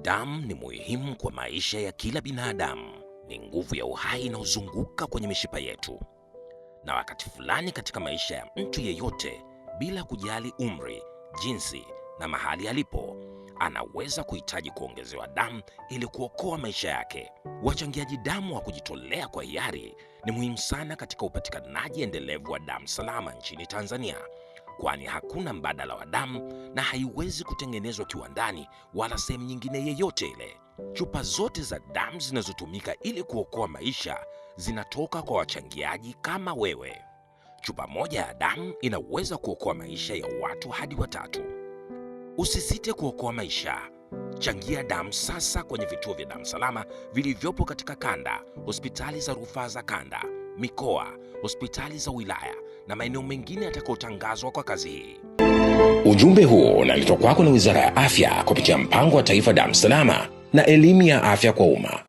Damu ni muhimu kwa maisha ya kila binadamu. Ni nguvu ya uhai inayozunguka kwenye mishipa yetu, na wakati fulani katika maisha ya mtu yeyote, bila kujali umri, jinsi na mahali alipo, anaweza kuhitaji kuongezewa damu ili kuokoa maisha yake. Wachangiaji damu wa kujitolea kwa hiari ni muhimu sana katika upatikanaji endelevu wa damu salama nchini Tanzania, kwani hakuna mbadala wa damu na haiwezi kutengenezwa kiwandani wala sehemu nyingine yeyote ile. Chupa zote za damu zinazotumika ili kuokoa maisha zinatoka kwa wachangiaji kama wewe. Chupa moja ya damu inaweza kuokoa maisha ya watu hadi 3. Usisite kuokoa maisha. Changia damu sasa kwenye vituo vya damu salama vilivyopo katika kanda, hospitali za rufaa za kanda, mikoa, hospitali za wilaya na maeneo mengine yatakayotangazwa kwa kazi hii. Ujumbe huo unaletwa kwako na Wizara ya Afya kupitia Mpango wa Taifa Damu Salama na Elimu ya Afya kwa Umma.